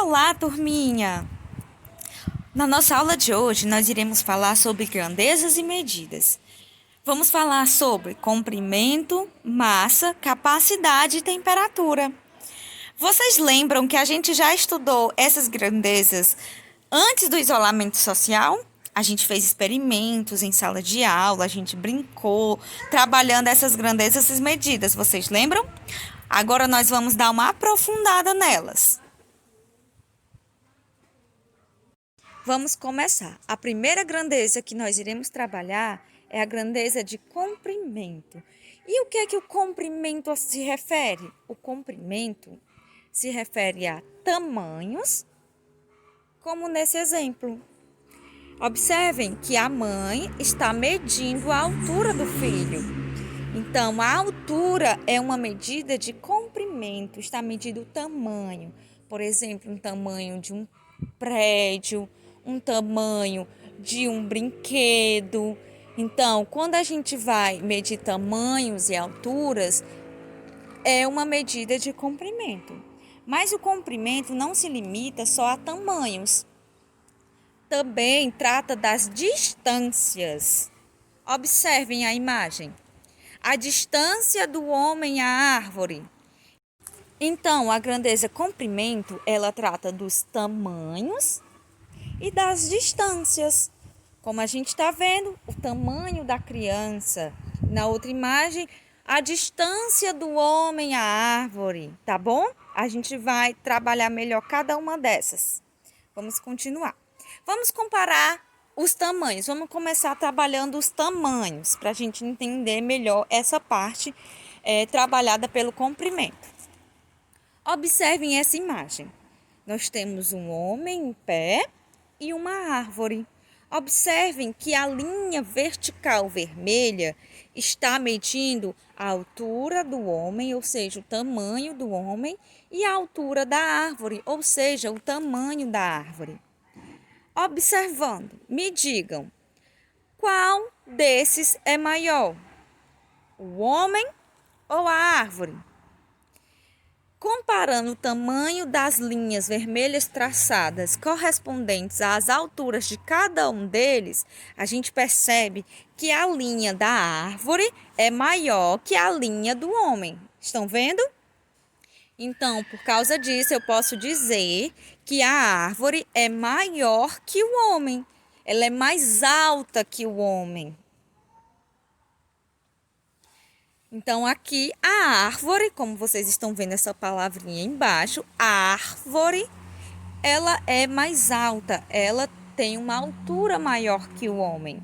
Olá, turminha! Na nossa aula de hoje, nós iremos falar sobre grandezas e medidas. Vamos falar sobre comprimento, massa, capacidade e temperatura. Vocês lembram que a gente já estudou essas grandezas antes do isolamento social? A gente fez experimentos em sala de aula, a gente brincou, trabalhando essas grandezas e medidas. Vocês lembram? Agora nós vamos dar uma aprofundada nelas. Vamos começar. A primeira grandeza que nós iremos trabalhar é a grandeza de comprimento. E o que é que o comprimento se refere? O comprimento se refere a tamanhos, como nesse exemplo. Observem que a mãe está medindo a altura do filho. Então, a altura é uma medida de comprimento, está medindo o tamanho. Por exemplo, um tamanho de um prédio, um tamanho de um brinquedo. Então, quando a gente vai medir tamanhos e alturas, é uma medida de comprimento. Mas o comprimento não se limita só a tamanhos. Também trata das distâncias. Observem a imagem. A distância do homem à árvore. Então, a grandeza comprimento, ela trata dos tamanhos e das distâncias. Como a gente está vendo, o tamanho da criança. Na outra imagem, a distância do homem à árvore, tá bom? A gente vai trabalhar melhor cada uma dessas. Vamos continuar. Vamos comparar os tamanhos. Vamos começar trabalhando os tamanhos, para a gente entender melhor essa parte trabalhada pelo comprimento. Observem essa imagem. Nós temos um homem em pé e uma árvore. Observem que a linha vertical vermelha está medindo a altura do homem, ou seja, o tamanho do homem, e a altura da árvore, ou seja, o tamanho da árvore. Observando, me digam, qual desses é maior? O homem ou a árvore? Comparando o tamanho das linhas vermelhas traçadas correspondentes às alturas de cada um deles, a gente percebe que a linha da árvore é maior que a linha do homem. Estão vendo? Então, por causa disso, eu posso dizer que a árvore é maior que o homem. Ela é mais alta que o homem. Então, aqui, a árvore, como vocês estão vendo essa palavrinha embaixo, a árvore, ela é mais alta, ela tem uma altura maior que o homem.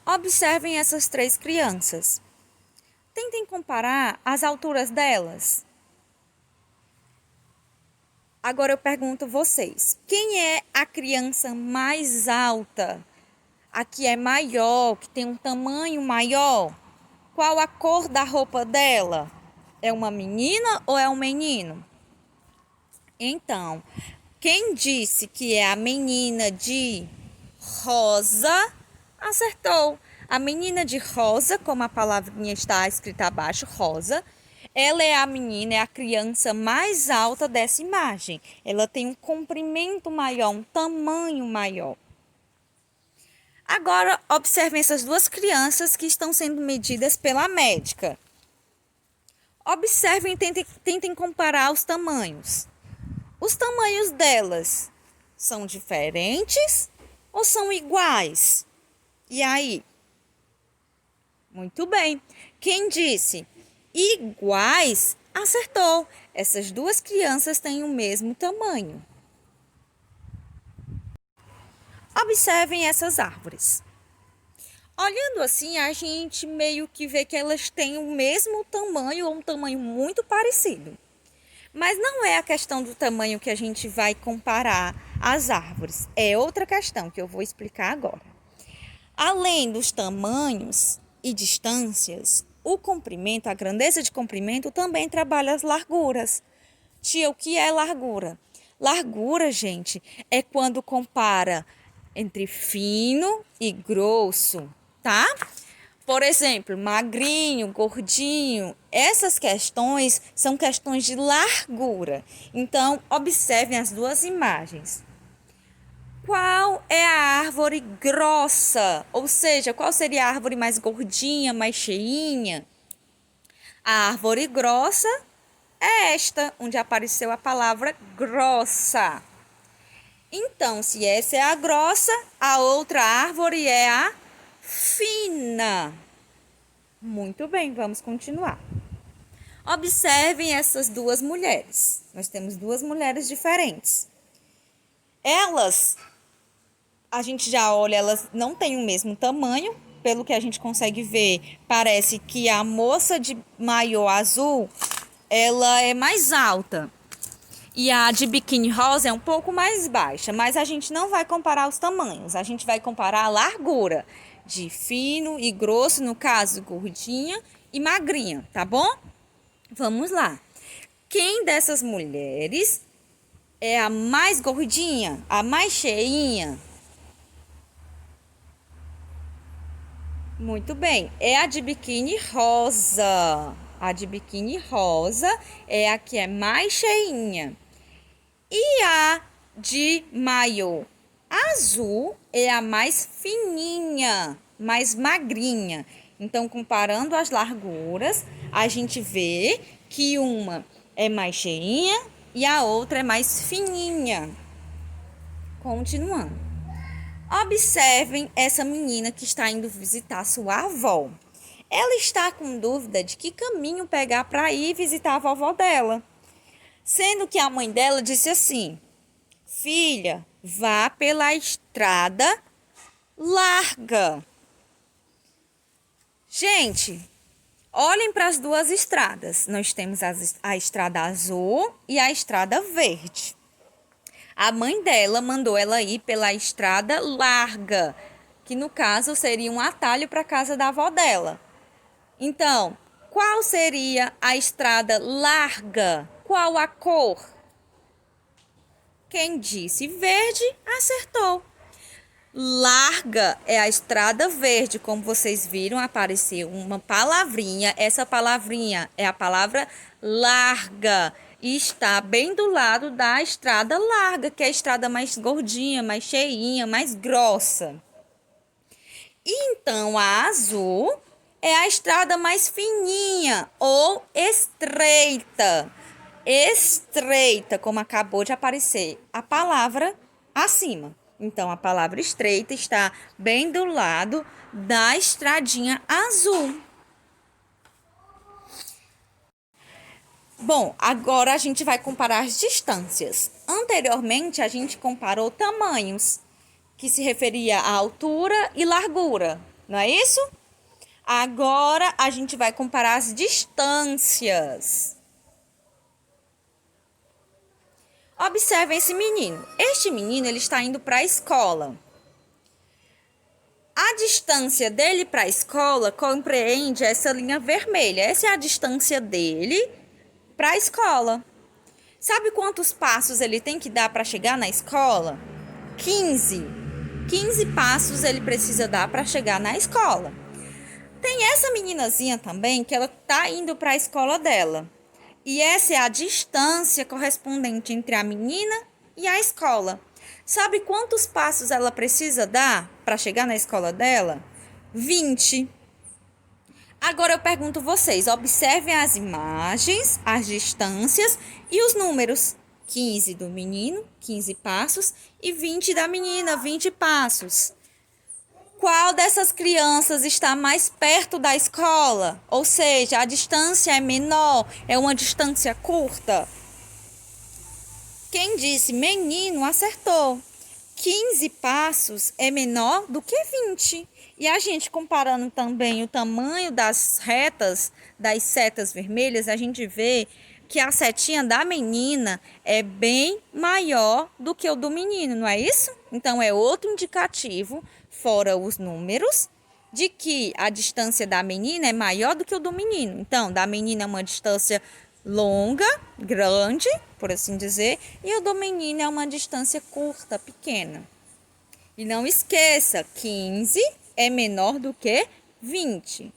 Observem essas três crianças. Tentem comparar as alturas delas. Agora eu pergunto a vocês, quem é a criança mais alta? A que é maior, que tem um tamanho maior? Qual a cor da roupa dela? É uma menina ou é um menino? Então, quem disse que é a menina de rosa, acertou. A menina de rosa, como a palavrinha está escrita abaixo, rosa, ela é a menina, é a criança mais alta dessa imagem. Ela tem um comprimento maior, um tamanho maior. Agora, observem essas duas crianças que estão sendo medidas pela médica. Observem e tentem comparar os tamanhos. Os tamanhos delas são diferentes ou são iguais? E aí? Muito bem. Quem disse iguais, acertou. Essas duas crianças têm o mesmo tamanho. Observem essas árvores. Olhando assim, a gente meio que vê que elas têm o mesmo tamanho ou um tamanho muito parecido. Mas não é a questão do tamanho que a gente vai comparar as árvores. É outra questão que eu vou explicar agora. Além dos tamanhos e distâncias, o comprimento, a grandeza de comprimento também trabalha as larguras. Tia, o que é largura? Largura, gente, é quando compara entre fino e grosso, tá? Por exemplo, magrinho, gordinho, essas questões são questões de largura. Então, observem as duas imagens. Qual é a árvore grossa? Ou seja, qual seria a árvore mais gordinha, mais cheinha? A árvore grossa é esta, onde apareceu a palavra grossa. Então, se essa é a grossa, a outra árvore é a fina. Muito bem, vamos continuar. Observem essas duas mulheres. Nós temos duas mulheres diferentes. Elas, a gente já olha, elas não têm o mesmo tamanho. Pelo que a gente consegue ver, parece que a moça de maiô azul, ela é mais alta. E a de biquíni rosa é um pouco mais baixa, mas a gente não vai comparar os tamanhos, a gente vai comparar a largura de fino e grosso, no caso, gordinha e magrinha, tá bom? Vamos lá. Quem dessas mulheres é a mais gordinha, a mais cheinha? Muito bem, é a de biquíni rosa. A de biquíni rosa é a que é mais cheinha. E a de maiô azul é a mais fininha, mais magrinha. Então, comparando as larguras, a gente vê que uma é mais cheinha e a outra é mais fininha. Continuando. Observem essa menina que está indo visitar sua avó. Ela está com dúvida de que caminho pegar para ir visitar a vovó dela. Sendo que a mãe dela disse assim: filha, vá pela estrada larga. Gente, olhem para as duas estradas. Nós temos a estrada azul e a estrada verde. A mãe dela mandou ela ir pela estrada larga, que no caso seria um atalho para a casa da avó dela. Então, qual seria a estrada larga? Qual a cor? Quem disse verde, acertou. Larga é a estrada verde. Como vocês viram, apareceu uma palavrinha. Essa palavrinha é a palavra larga. E está bem do lado da estrada larga, que é a estrada mais gordinha, mais cheinha, mais grossa. E então, a azul é a estrada mais fininha ou estreita. Estreita, como acabou de aparecer a palavra acima. Então, a palavra estreita está bem do lado da estradinha azul. Bom, agora a gente vai comparar as distâncias. Anteriormente, a gente comparou tamanhos, que se referia à altura e largura, não é isso? Agora, a gente vai comparar as distâncias. Observem esse menino. Este menino, ele está indo para a escola. A distância dele para a escola compreende essa linha vermelha. Essa é a distância dele para a escola. Sabe quantos passos ele tem que dar para chegar na escola? 15. 15 passos ele precisa dar para chegar na escola. Tem essa meninazinha também que ela está indo para a escola dela. E essa é a distância correspondente entre a menina e a escola. Sabe quantos passos ela precisa dar para chegar na escola dela? 20. Agora eu pergunto vocês, observem as imagens, as distâncias e os números. 15 do menino, 15 passos, e 20 da menina, 20 passos. Qual dessas crianças está mais perto da escola? Ou seja, a distância é menor, é uma distância curta? Quem disse menino acertou. 15 passos é menor do que 20. E a gente comparando também o tamanho das retas, das setas vermelhas, a gente vê que a setinha da menina é bem maior do que o do menino, não é isso? Então, é outro indicativo, fora os números, de que a distância da menina é maior do que o do menino. Então, da menina é uma distância longa, grande, por assim dizer, e o do menino é uma distância curta, pequena. E não esqueça, 15 é menor do que 20.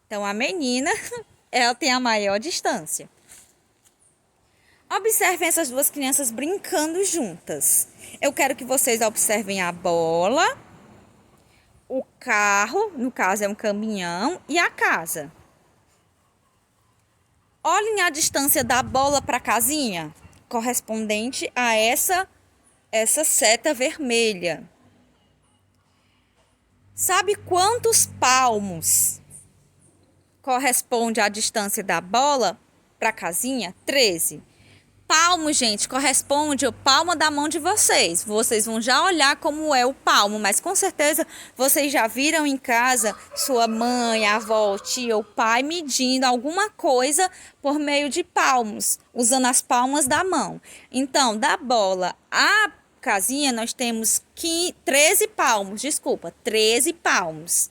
Então, a menina, ela tem a maior distância. Observem essas duas crianças brincando juntas. Eu quero que vocês observem a bola, o carro, no caso é um caminhão, e a casa. Olhem a distância da bola para a casinha, correspondente a essa seta vermelha. Sabe quantos palmos corresponde à distância da bola para a casinha? 13. Palmo, gente, corresponde ao palmo da mão de vocês. Vocês vão já olhar como é o palmo, mas com certeza vocês já viram em casa sua mãe, a avó, tia ou pai medindo alguma coisa por meio de palmos, usando as palmas da mão. Então, da bola à casinha, nós temos 13 palmos, 13 palmos.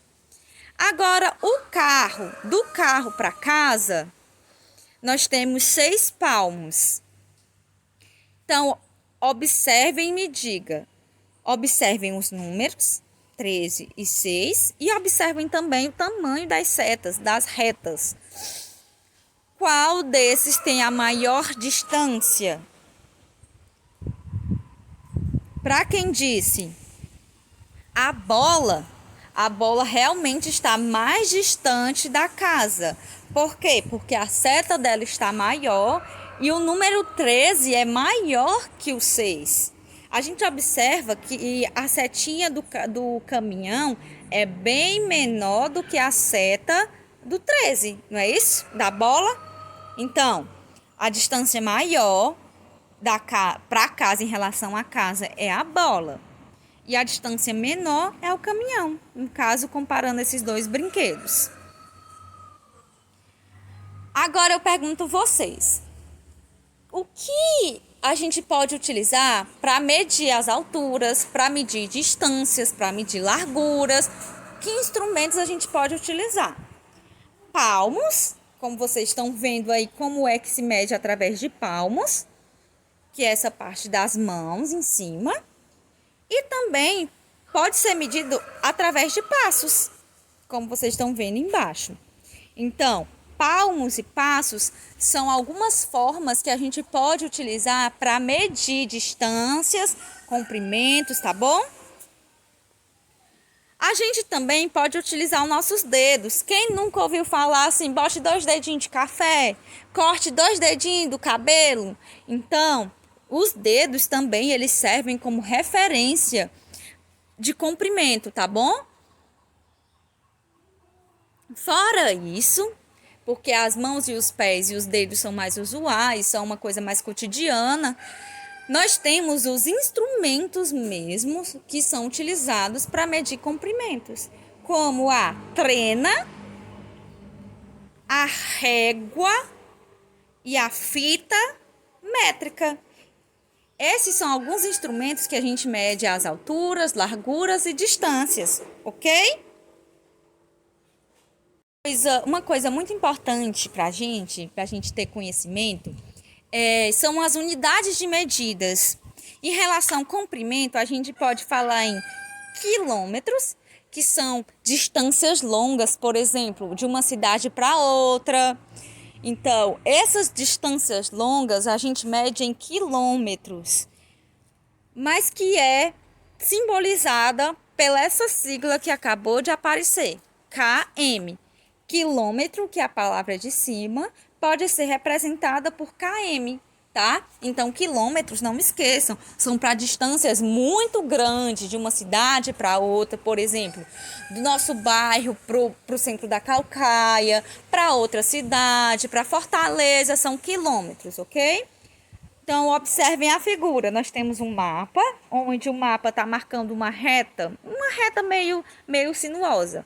Agora, do carro para casa, nós temos 6 palmos. Então, observem e me diga. Observem os números, 13 e 6, e observem também o tamanho das setas, das retas. Qual desses tem a maior distância? Para quem disse, a bola realmente está mais distante da casa. Por quê? Porque a seta dela está maior e o número 13 é maior que o 6. A gente observa que a setinha do caminhão é bem menor do que a seta do 13, não é isso? Da bola. Então, a distância maior para a casa em relação à casa é a bola. E a distância menor é o caminhão, no caso, comparando esses dois brinquedos. Agora eu pergunto vocês, o que a gente pode utilizar para medir as alturas, para medir distâncias, para medir larguras? Que instrumentos a gente pode utilizar? Palmos, como vocês estão vendo aí, como é que se mede através de palmos, que é essa parte das mãos em cima. E também pode ser medido através de passos, como vocês estão vendo embaixo. Então, palmos e passos são algumas formas que a gente pode utilizar para medir distâncias, comprimentos, tá bom? A gente também pode utilizar os nossos dedos. Quem nunca ouviu falar assim, bote 2 dedinhos de café, corte 2 dedinhos do cabelo? Então, os dedos também, eles servem como referência de comprimento, tá bom? Fora isso, porque as mãos e os pés e os dedos são mais usuais, são uma coisa mais cotidiana, nós temos os instrumentos mesmos que são utilizados para medir comprimentos, como a trena, a régua e a fita métrica. Esses são alguns instrumentos que a gente mede as alturas, larguras e distâncias, ok? Uma coisa muito importante para a gente ter conhecimento, são as unidades de medidas. Em relação ao comprimento, a gente pode falar em quilômetros, que são distâncias longas, por exemplo, de uma cidade para outra. Então, essas distâncias longas a gente mede em quilômetros, mas que é simbolizada pela essa sigla que acabou de aparecer, km. Quilômetro, que é a palavra de cima, pode ser representada por km, tá? Então, quilômetros, não me esqueçam, são para distâncias muito grandes, de uma cidade para outra, por exemplo, do nosso bairro para o centro da Caucaia, para outra cidade, para Fortaleza, são quilômetros, ok? Então, observem a figura. Nós temos um mapa, onde o mapa está marcando uma reta meio sinuosa.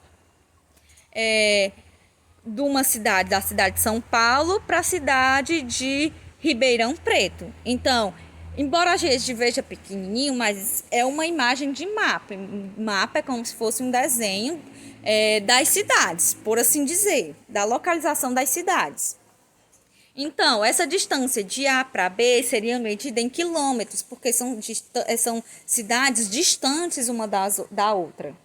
De uma cidade, da cidade de São Paulo para a cidade de Ribeirão Preto. Então, embora a gente veja pequenininho, mas é uma imagem de mapa. Mapa é como se fosse um desenho das cidades, por assim dizer, da localização das cidades. Então, essa distância de A para B seria medida em quilômetros, porque são cidades distantes uma da outra.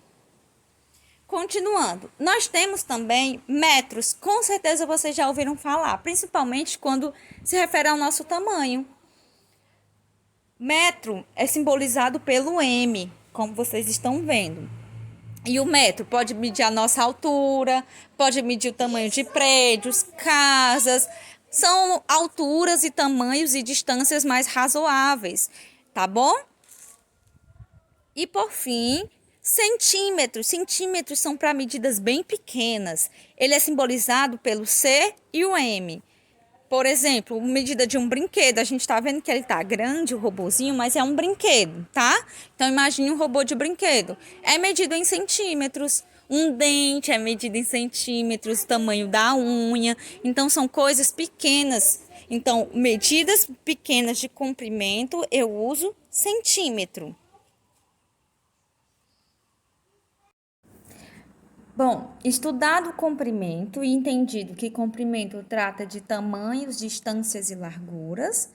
Continuando, nós temos também metros, com certeza vocês já ouviram falar, principalmente quando se refere ao nosso tamanho. Metro é simbolizado pelo M, como vocês estão vendo. E o metro pode medir a nossa altura, pode medir o tamanho de prédios, casas. São alturas e tamanhos e distâncias mais razoáveis, tá bom? E por fim, centímetros. Centímetros são para medidas bem pequenas. Ele é simbolizado pelo C e o M. Por exemplo, medida de um brinquedo. A gente está vendo que ele está grande, o robozinho, mas é um brinquedo, tá? Então, imagine um robô de brinquedo. É medido em centímetros. Um dente é medido em centímetros, o tamanho da unha. Então, são coisas pequenas. Então, medidas pequenas de comprimento, eu uso centímetro. Bom, estudado o comprimento e entendido que comprimento trata de tamanhos, distâncias e larguras,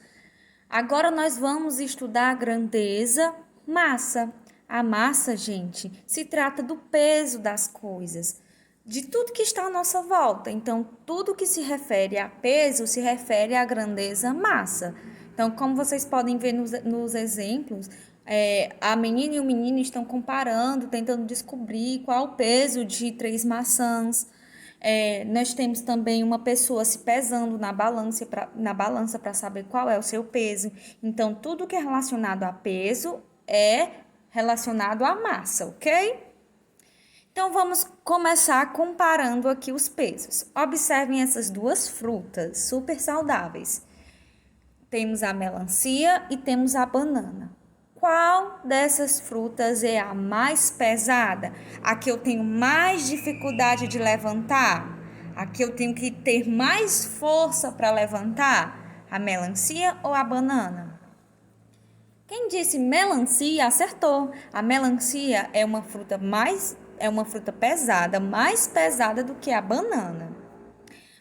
agora nós vamos estudar a grandeza, massa. A massa, gente, se trata do peso das coisas, de tudo que está à nossa volta. Então, tudo que se refere a peso se refere à grandeza, massa. Então, como vocês podem ver nos exemplos, a menina e o menino estão comparando, tentando descobrir qual o peso de 3 maçãs. Nós temos também uma pessoa se pesando na balança para saber qual é o seu peso. Então, tudo que é relacionado a peso é relacionado à massa, ok? Então, vamos começar comparando aqui os pesos. Observem essas duas frutas super saudáveis. Temos a melancia e temos a banana. Qual dessas frutas é a mais pesada? A que eu tenho mais dificuldade de levantar? A que eu tenho que ter mais força para levantar? A melancia ou a banana? Quem disse melancia acertou. A melancia é uma fruta pesada, mais pesada do que a banana.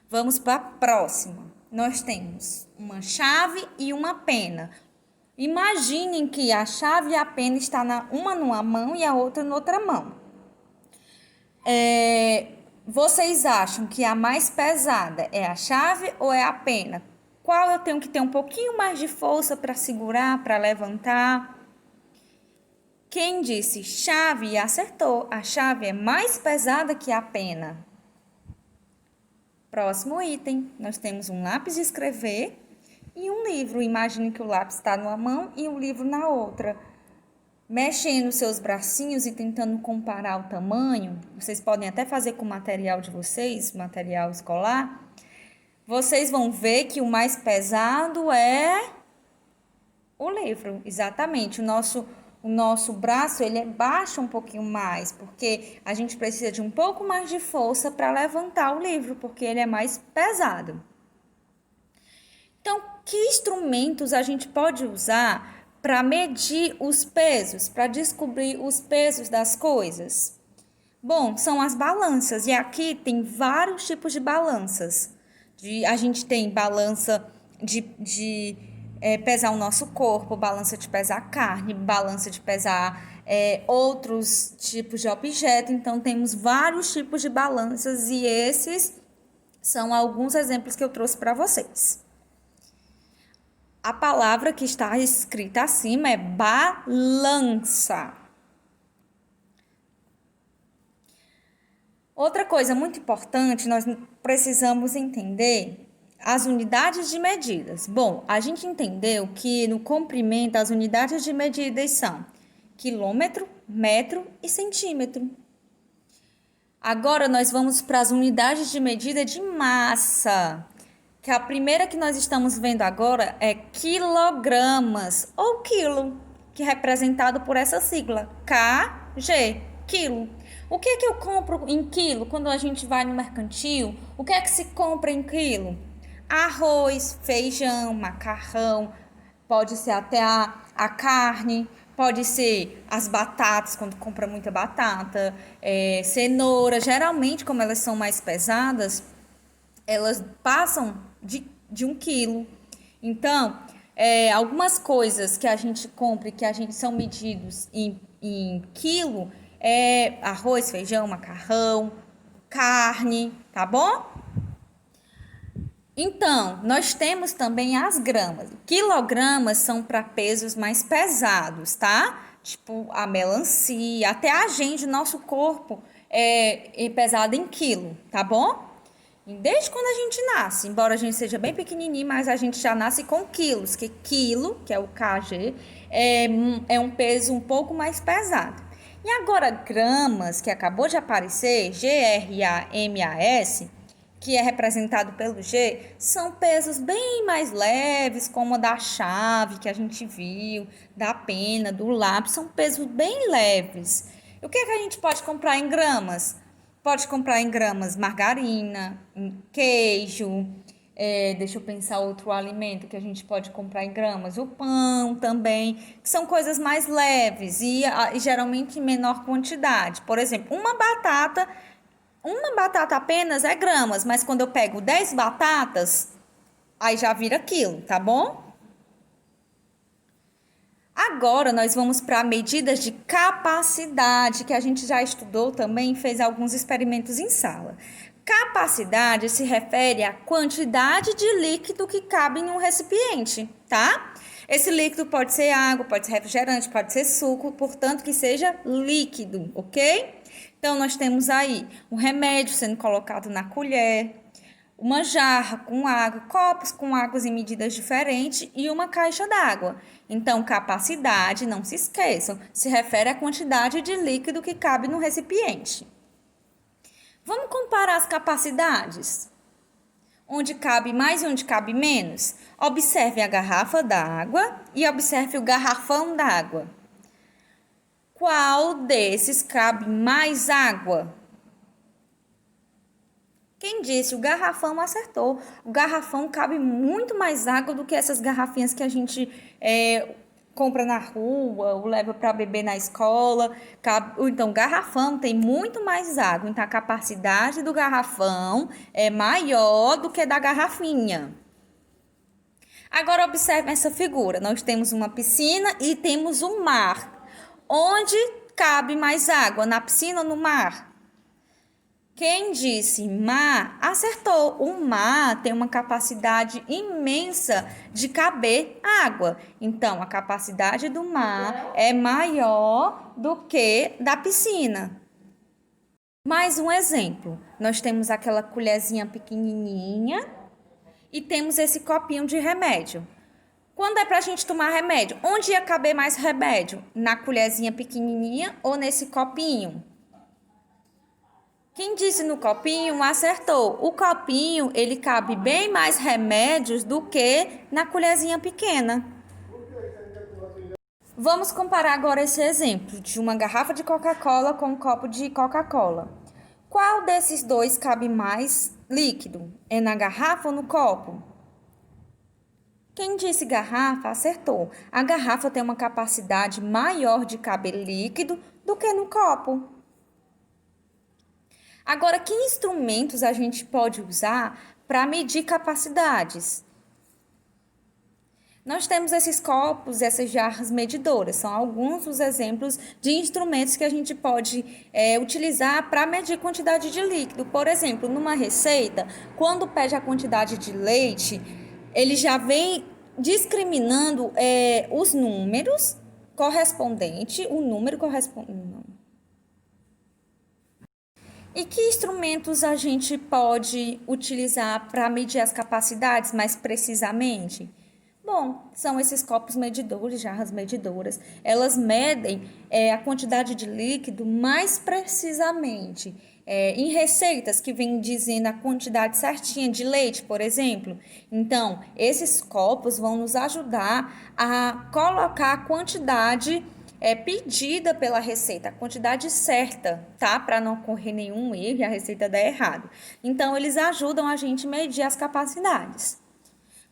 Vamos para a próxima. Nós temos uma chave e uma pena. Imaginem que a chave e a pena estão uma numa mão e a outra na outra mão. Vocês acham que a mais pesada é a chave ou é a pena? Qual eu tenho que ter um pouquinho mais de força para segurar, para levantar? Quem disse chave acertou. A chave é mais pesada que a pena. Próximo item, nós temos um lápis de escrever e um livro. Imagine que o lápis está numa mão e o livro na outra. Mexendo seus bracinhos e tentando comparar o tamanho, vocês podem até fazer com o material de vocês, material escolar. Vocês vão ver que o mais pesado é o livro, exatamente. O nosso braço, ele baixa um pouquinho mais, porque a gente precisa de um pouco mais de força para levantar o livro, porque ele é mais pesado. Então, que instrumentos a gente pode usar para medir os pesos, para descobrir os pesos das coisas? Bom, são as balanças, e aqui tem vários tipos de balanças. A gente tem balança de pesar o nosso corpo, balança de pesar carne, balança de pesar outros tipos de objeto. Então, temos vários tipos de balanças e esses são alguns exemplos que eu trouxe para vocês. A palavra que está escrita acima é balança. Outra coisa muito importante, nós precisamos entender as unidades de medidas. Bom, a gente entendeu que no comprimento as unidades de medidas são quilômetro, metro e centímetro. Agora nós vamos para as unidades de medida de massa, que a primeira que nós estamos vendo agora é quilogramas ou quilo, que é representado por essa sigla, KG, quilo. O que é que eu compro em quilo quando a gente vai no mercantil? O que é que se compra em quilo? Arroz, feijão, macarrão, pode ser até a carne, pode ser as batatas, quando compra muita batata, cenoura. Geralmente, como elas são mais pesadas, elas passam de 1 quilo. Então, algumas coisas que a gente compra e que a gente são medidos em quilo, arroz, feijão, macarrão, carne, tá bom? Então, nós temos também as gramas. Quilogramas são para pesos mais pesados, tá? Tipo a melancia, até a gente, nosso corpo é pesado em quilo, tá bom? E desde quando a gente nasce, embora a gente seja bem pequenininho, mas a gente já nasce com quilos, que quilo, que é o kg, é um peso um pouco mais pesado. E agora gramas, que acabou de aparecer, GRAMAS, que é representado pelo G, são pesos bem mais leves, como a da chave que a gente viu, da pena, do lápis, são pesos bem leves. E o que é que a gente pode comprar em gramas? Pode comprar em gramas margarina, queijo, deixa eu pensar outro alimento que a gente pode comprar em gramas, o pão também, que são coisas mais leves e geralmente em menor quantidade. Por exemplo, uma batata apenas é gramas, mas quando eu pego 10 batatas, aí já vira quilo, tá bom? Agora nós vamos para medidas de capacidade, que a gente já estudou também, fez alguns experimentos em sala. Capacidade se refere à quantidade de líquido que cabe em um recipiente, tá? Esse líquido pode ser água, pode ser refrigerante, pode ser suco, portanto que seja líquido, ok? Então nós temos aí o remédio sendo colocado na colher, uma jarra com água, copos com águas em medidas diferentes e uma caixa d'água. Então, capacidade, não se esqueçam, se refere à quantidade de líquido que cabe no recipiente. Vamos comparar as capacidades? Onde cabe mais e onde cabe menos? Observe a garrafa d'água e observe o garrafão d'água. Qual desses cabe mais água? Quem disse? O garrafão acertou. O garrafão cabe muito mais água do que essas garrafinhas que a gente compra na rua ou leva para beber na escola. Então, o garrafão tem muito mais água. Então, a capacidade do garrafão é maior do que da garrafinha. Agora, observe essa figura. Nós temos uma piscina e temos um mar. Onde cabe mais água? Na piscina ou no mar? Quem disse mar, acertou. O mar tem uma capacidade imensa de caber água. Então, a capacidade do mar é maior do que da piscina. Mais um exemplo. Nós temos aquela colherzinha pequenininha e temos esse copinho de remédio. Quando é para a gente tomar remédio, onde ia caber mais remédio? Na colherzinha pequenininha ou nesse copinho? Quem disse no copinho acertou. O copinho, ele cabe bem mais remédios do que na colherzinha pequena. Vamos comparar agora esse exemplo de uma garrafa de Coca-Cola com um copo de Coca-Cola. Qual desses dois cabe mais líquido? É na garrafa ou no copo? Quem disse garrafa acertou. A garrafa tem uma capacidade maior de caber líquido do que no copo. Agora, que instrumentos a gente pode usar para medir capacidades? Nós temos esses copos, essas jarras medidoras, são alguns dos exemplos de instrumentos que a gente pode utilizar para medir quantidade de líquido. Por exemplo, numa receita, quando pede a quantidade de leite, ele já vem discriminando os números correspondentes, o número correspondente. E que instrumentos a gente pode utilizar para medir as capacidades mais precisamente? Bom, são esses copos medidores, jarras medidoras. Elas medem a quantidade de líquido mais precisamente. Em receitas que vêm dizendo a quantidade certinha de leite, por exemplo. Então, esses copos vão nos ajudar a colocar a quantidade pedida pela receita, a quantidade certa, tá? Para não ocorrer nenhum erro e a receita dar errado. Então, eles ajudam a gente a medir as capacidades.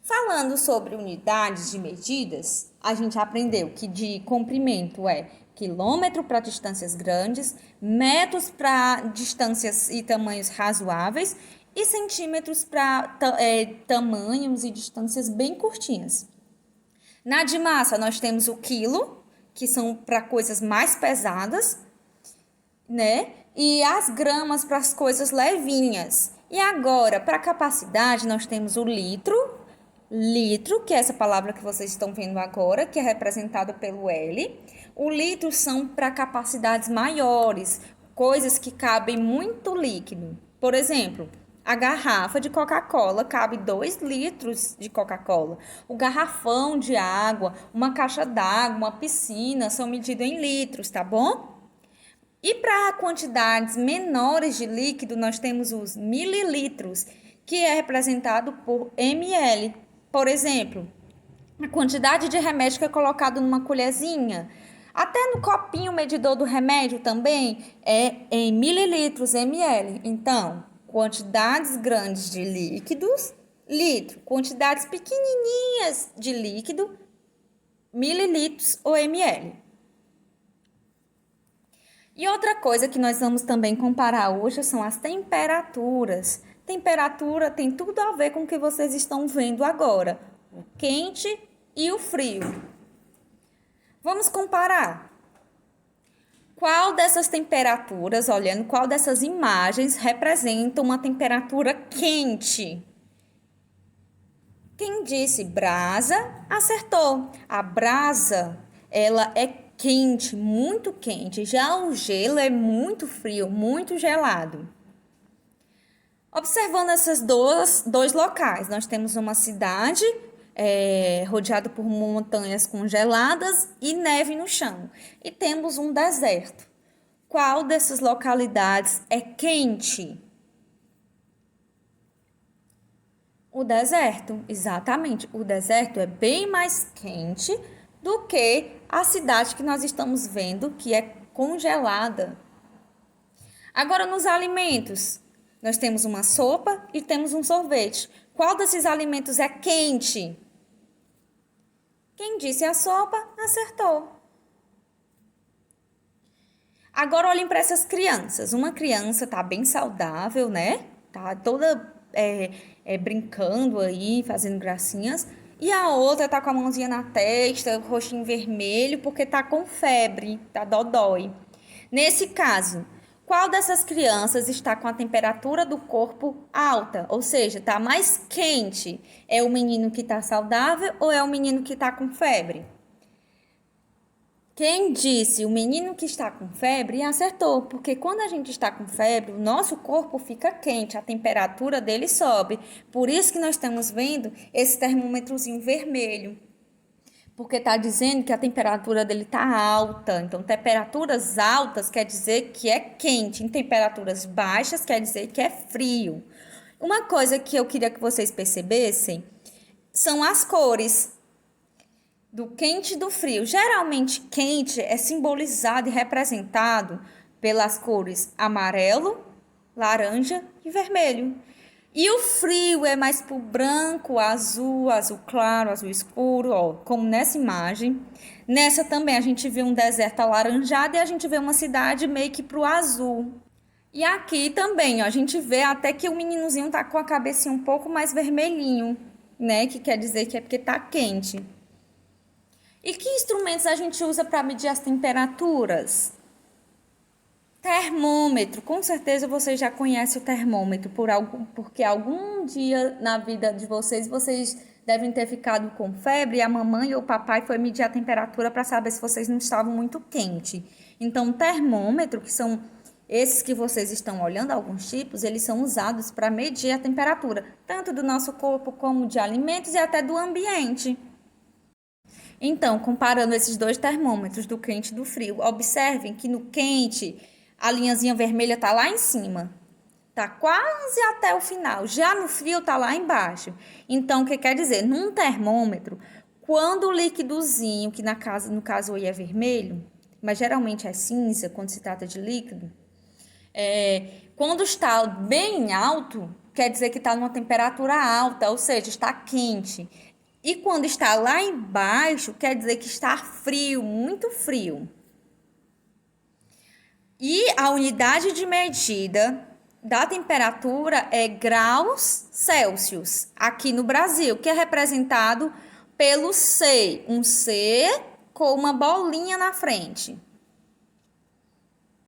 Falando sobre unidades de medidas, a gente aprendeu que de comprimento é quilômetro para distâncias grandes, metros para distâncias e tamanhos razoáveis e centímetros para tamanhos e distâncias bem curtinhas. Na de massa, nós temos o quilo, que são para coisas mais pesadas, né? E as gramas para as coisas levinhas. E agora, para a capacidade, nós temos o litro, que é essa palavra que vocês estão vendo agora, que é representada pelo L. O litro são para capacidades maiores, coisas que cabem muito líquido. Por exemplo, a garrafa de Coca-Cola cabe 2 litros de Coca-Cola. O garrafão de água, uma caixa d'água, uma piscina são medidos em litros, tá bom? E para quantidades menores de líquido, nós temos os mililitros, que é representado por ml. Por exemplo, a quantidade de remédio que é colocado numa colherzinha, até no copinho medidor do remédio também é em mililitros, ml. Então, quantidades grandes de líquidos, litro. Quantidades pequenininhas de líquido, mililitros ou ml. E outra coisa que nós vamos também comparar hoje são as temperaturas. Temperatura tem tudo a ver com o que vocês estão vendo agora, o quente e o frio. Vamos comparar. Qual dessas temperaturas, olhando qual dessas imagens representa uma temperatura quente? Quem disse brasa, acertou. A brasa, ela é quente, muito quente. Já o gelo é muito frio, muito gelado. Observando esses dois locais, nós temos uma cidade rodeada por montanhas congeladas e neve no chão. E temos um deserto. Qual dessas localidades é quente? O deserto, exatamente. O deserto é bem mais quente do que a cidade que nós estamos vendo, que é congelada. Agora, nos alimentos, nós temos uma sopa e temos um sorvete. Qual desses alimentos é quente? Quem disse a sopa, acertou. Agora, olhem para essas crianças. Uma criança está bem saudável, né? Tá toda brincando aí, fazendo gracinhas. E a outra está com a mãozinha na testa, o rostinho vermelho, porque está com febre, tá dodói. Nesse caso, qual dessas crianças está com a temperatura do corpo alta? Ou seja, está mais quente? É o menino que está saudável ou é o menino que está com febre? Quem disse o menino que está com febre acertou, porque quando a gente está com febre, o nosso corpo fica quente, a temperatura dele sobe. Por isso que nós estamos vendo esse termômetrozinho vermelho, porque está dizendo que a temperatura dele está alta. Então, temperaturas altas quer dizer que é quente, em temperaturas baixas quer dizer que é frio. Uma coisa que eu queria que vocês percebessem são as cores do quente e do frio. Geralmente, quente é simbolizado e representado pelas cores amarelo, laranja e vermelho. E o frio é mais pro branco, azul, azul claro, azul escuro, ó, como nessa imagem. Nessa também a gente vê um deserto alaranjado e a gente vê uma cidade meio que pro azul. E aqui também, ó, a gente vê até que o meninozinho tá com a cabecinha um pouco mais vermelhinho, né? Que quer dizer que é porque tá quente. E que instrumentos a gente usa para medir as temperaturas? Termômetro. Com certeza vocês já conhecem o termômetro, porque algum dia na vida de vocês devem ter ficado com febre e a mamãe ou o papai foi medir a temperatura para saber se vocês não estavam muito quente. Então, termômetro, que são esses que vocês estão olhando, alguns tipos, eles são usados para medir a temperatura, tanto do nosso corpo como de alimentos e até do ambiente. Então, comparando esses dois termômetros, do quente e do frio, observem que no quente a linhazinha vermelha está lá em cima, está quase até o final. Já no frio está lá embaixo. Então, o que quer dizer? Num termômetro, quando o líquidozinho, que no caso aí é vermelho, mas geralmente é cinza quando se trata de líquido, quando está bem alto, quer dizer que está numa temperatura alta, ou seja, está quente. E quando está lá embaixo, quer dizer que está frio, muito frio. E a unidade de medida da temperatura é graus Celsius, aqui no Brasil, que é representado pelo C, um C com uma bolinha na frente.